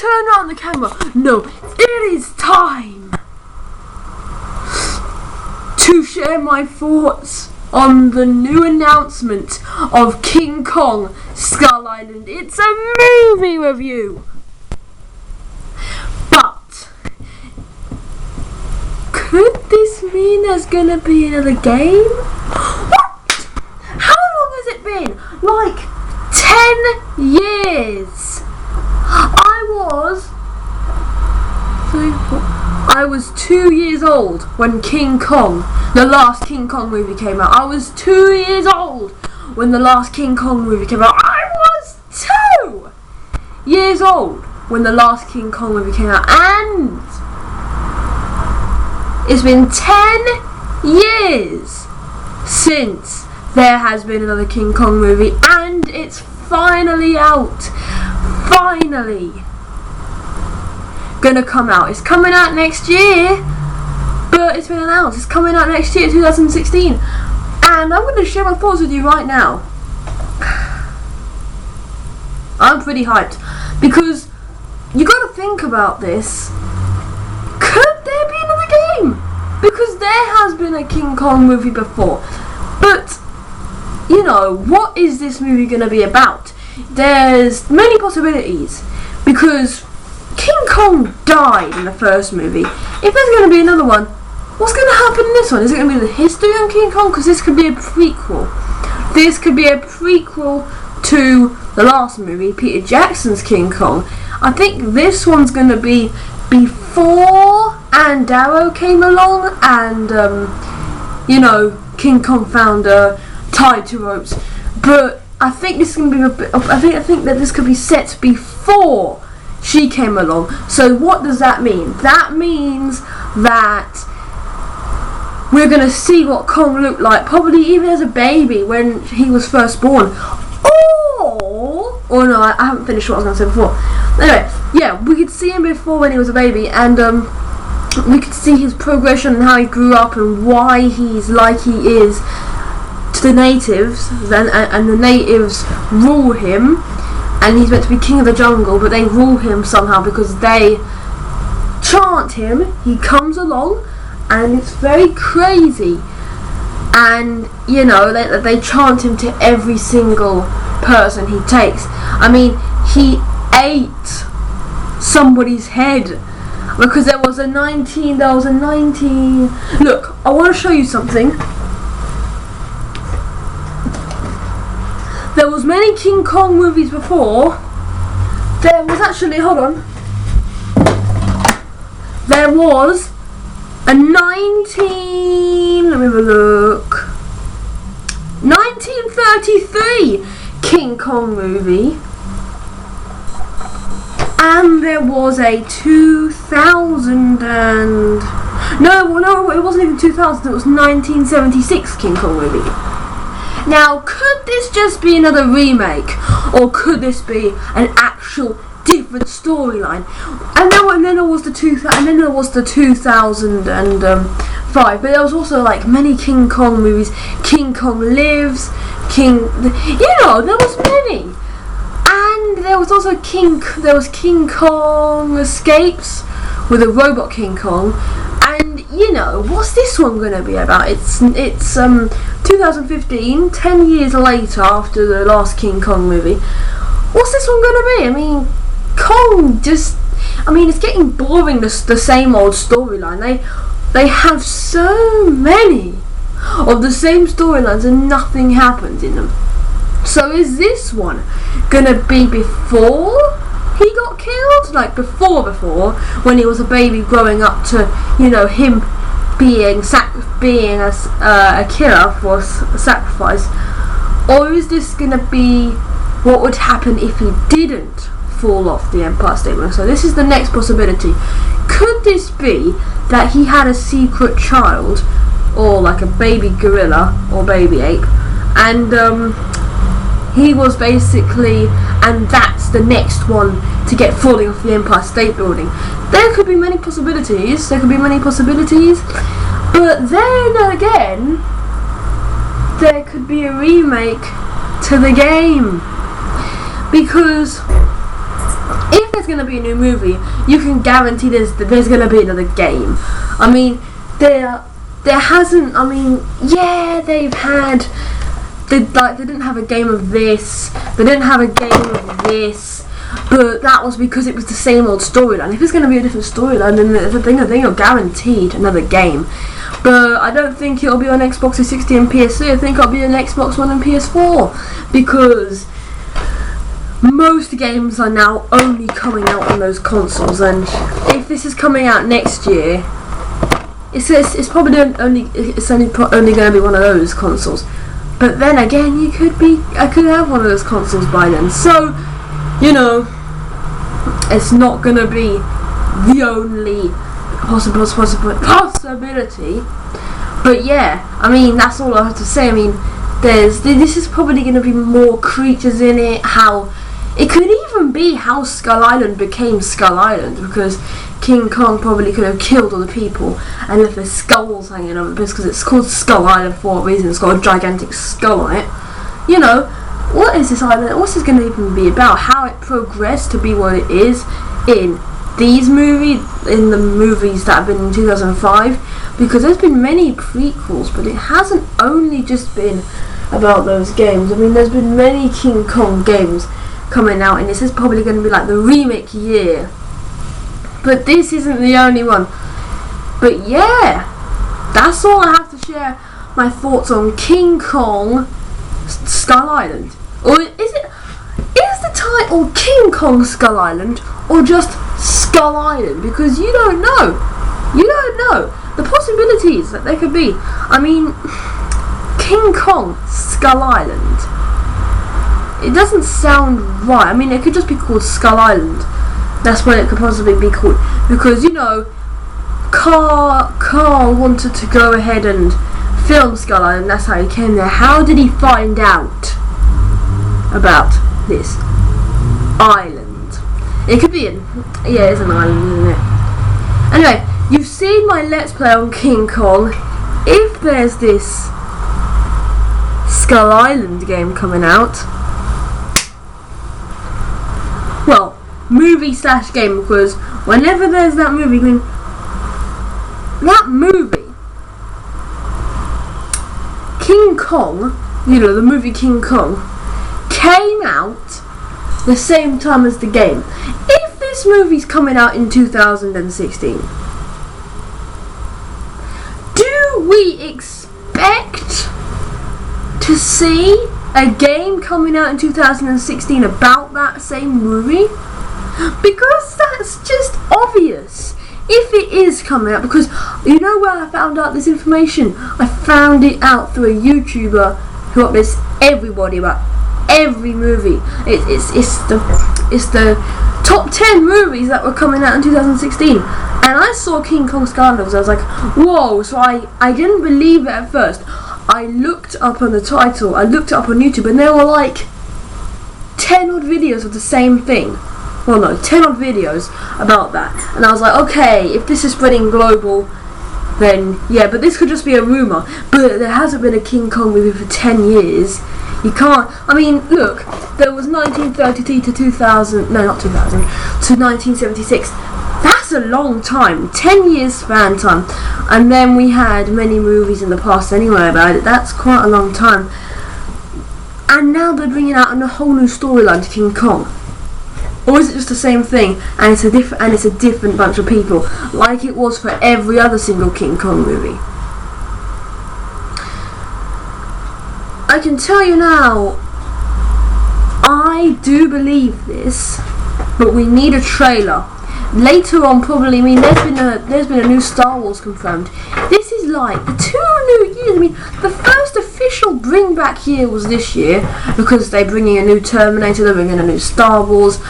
turn around the camera. No, it is time to share my thoughts on the new announcement of King Kong Skull Island. It's a movie review. But could this mean there's gonna be another game? What? How long has it been? Like 10 years. I was 2 years old when King Kong, the last King Kong movie came out. I was 2 years old when the last King Kong movie came out. I was 2 years old when the last King Kong movie came out. And it's been 10 years since there has been another King Kong movie, and it's finally out. Finally gonna come out. It's coming out next year, but it's been announced. It's coming out next year, 2016, and I'm gonna share my thoughts with you right now. I'm pretty hyped because you gotta think about this. Could there be another game? Because there has been a King Kong movie before, but you know, what is this movie gonna be about? There's many possibilities, because King Kong died in the first movie. If there's going to be another one, what's going to happen in this one? Is it going to be the history on King Kong? Because this could be a prequel. This could be a prequel to the last movie, Peter Jackson's King Kong. I think this one's going to be before Ann Darrow came along and, you know, King Kong found her tied to ropes. But I think this is going to be a bit. I think that this could be set before she came along. So what does that mean? That means that we're going to see what Kong looked like, probably even as a baby when he was first born. Or no, I haven't finished what I was going to say before. Anyway, yeah, we could see him before when he was a baby, and we could see his progression and how he grew up and why he's like he is to the natives, and the natives rule him. And he's meant to be king of the jungle, but they rule him somehow because they chant him. He comes along, and it's very crazy. And, you know, they chant him to every single person he takes. I mean, he ate somebody's head. Because there was a 19... Look, I want to show you something. There was many King Kong movies before. There was actually, hold on. There was a 1933 King Kong movie. And there was a 2000 and... No, it wasn't even 2000, it was 1976 King Kong movie. Now, could this just be another remake, or could this be an actual different storyline? And then there was the 2005, but there was also like many King Kong movies. King Kong Lives, you know, there was many, and there was also King Kong Escapes with a robot King Kong. And, you know, what's this one going to be about? It's 2015, 10 years later after the last King Kong movie. What's this one going to be? I mean, Kong it's getting boring, the same old storyline. They have so many of the same storylines and nothing happens in them. So is this one going to be before he got killed, like before when he was a baby growing up to, you know, him being a killer for sacrifice? Or is this gonna be what would happen if he didn't fall off the Empire State Building? So this is the next possibility. Could this be that he had a secret child, or like a baby gorilla or baby ape, and he was basically, and that's the next one to get falling off the Empire State Building? There could be many possibilities. But then again, there could be a remake to the game. Because if there's going to be a new movie, you can guarantee there's going to be another game. I mean, there hasn't. I mean, yeah, they've had. They didn't have a game of this. They didn't have a game of this. But that was because it was the same old storyline. If it's going to be a different storyline, then I think you're guaranteed another game. But I don't think it'll be on Xbox 360 and PS3. I think it'll be on Xbox One and PS4, because most games are now only coming out on those consoles. And if this is coming out next year, it's probably only going to be one of those consoles. But then again, I could have one of those consoles by then. So, you know, it's not going to be the only possibility. But yeah, I mean, that's all I have to say. I mean, this is probably going to be more creatures in it. How it could even be how Skull Island became Skull Island, because King Kong probably could have killed all the people and left their skulls hanging over the place, because it's called Skull Island for a reason. It's got a gigantic skull on it. You know, what is this island? What's this going to even be about? How it progressed to be what it is in these movies, in the movies that have been in 2005, because there's been many prequels, but it hasn't only just been about those games. I mean, there's been many King Kong games coming out, and this is probably going to be like the remake year. But this isn't the only one. But yeah, that's all I have to share my thoughts on King Kong Skull Island. Or is the title King Kong Skull Island or just Skull Island? Because you don't know. You don't know the possibilities that there could be. I mean, King Kong Skull Island, it doesn't sound right. I mean, it could just be called Skull Island. That's what it could possibly be called. Because, you know, Carl wanted to go ahead and film Skull Island. That's how he came there. How did he find out about this island? It could be it's an island, isn't it? Anyway, you've seen my Let's Play on King Kong. If there's this Skull Island game coming out, well, movie/game, because whenever there's that movie, King Kong, you know, the movie King Kong, came out the same time as the game. If this movie's coming out in 2016, do we expect to see a game coming out in 2016 about that same movie? Because that's just obvious. If it is coming out, because you know where I found out this information? I found it out through a YouTuber who updates everybody about every movie. It's the top 10 movies that were coming out in 2016, and I saw King Kong Skull Island. I was like, whoa! So I didn't believe it at first. I looked up on the title, I looked it up on YouTube, and there were like 10 odd videos of the same thing. Well, no, 10 odd videos about that. And I was like, okay, if this is spreading global, then yeah, but this could just be a rumour. But there hasn't been a King Kong movie for 10 years. You can't, I mean, look, there was 1933 to 2000, no, not 2000, to 1976. That's a long time, 10 years span time. And then we had many movies in the past anyway about it. That's quite a long time. And now they're bringing out a whole new storyline to King Kong. Or is it just the same thing, and it's a different bunch of people, like it was for every other single King Kong movie? I can tell you now, I do believe this, but we need a trailer. Later on, probably. I mean, there's been a new Star Wars confirmed. This is like the 2 new years. I mean, the first official bring back year was this year, because they're bringing a new Terminator, they're bringing a new Star Wars,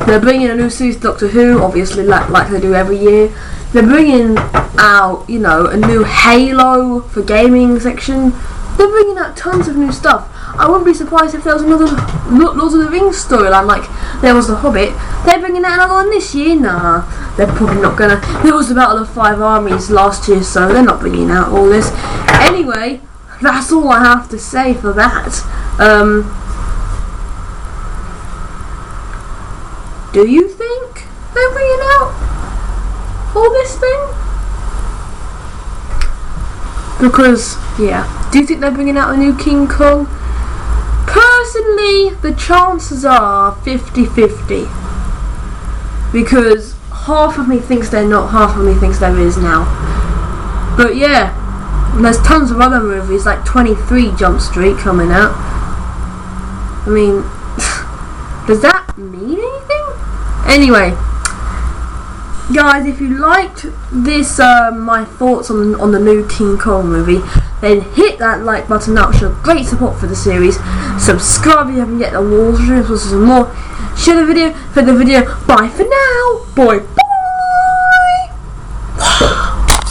they're bringing a new series Doctor Who, obviously, like they do every year. They're bringing out, you know, a new Halo for gaming section. They're bringing out tons of new stuff. I wouldn't be surprised if there was another Lord of the Rings storyline, like there was The Hobbit. They're bringing out another one this year? Nah, they're probably not gonna. There was the Battle of 5 Armies last year, so they're not bringing out all this. Anyway, that's all I have to say for that. Do you think they're bringing out for this thing? Because, yeah. Do you think they're bringing out a new King Kong? Personally, the chances are 50-50. Because half of me thinks they're not, half of me thinks there is now. But yeah, there's tons of other movies like 23 Jump Street coming out. I mean, does that mean anything? Anyway, guys, if you liked this, my thoughts on the new King Kong movie, then hit that like button. That will show great support for the series. Subscribe if you haven't yet. The walls for some more. Share the video. For the video. Bye for now. Bye.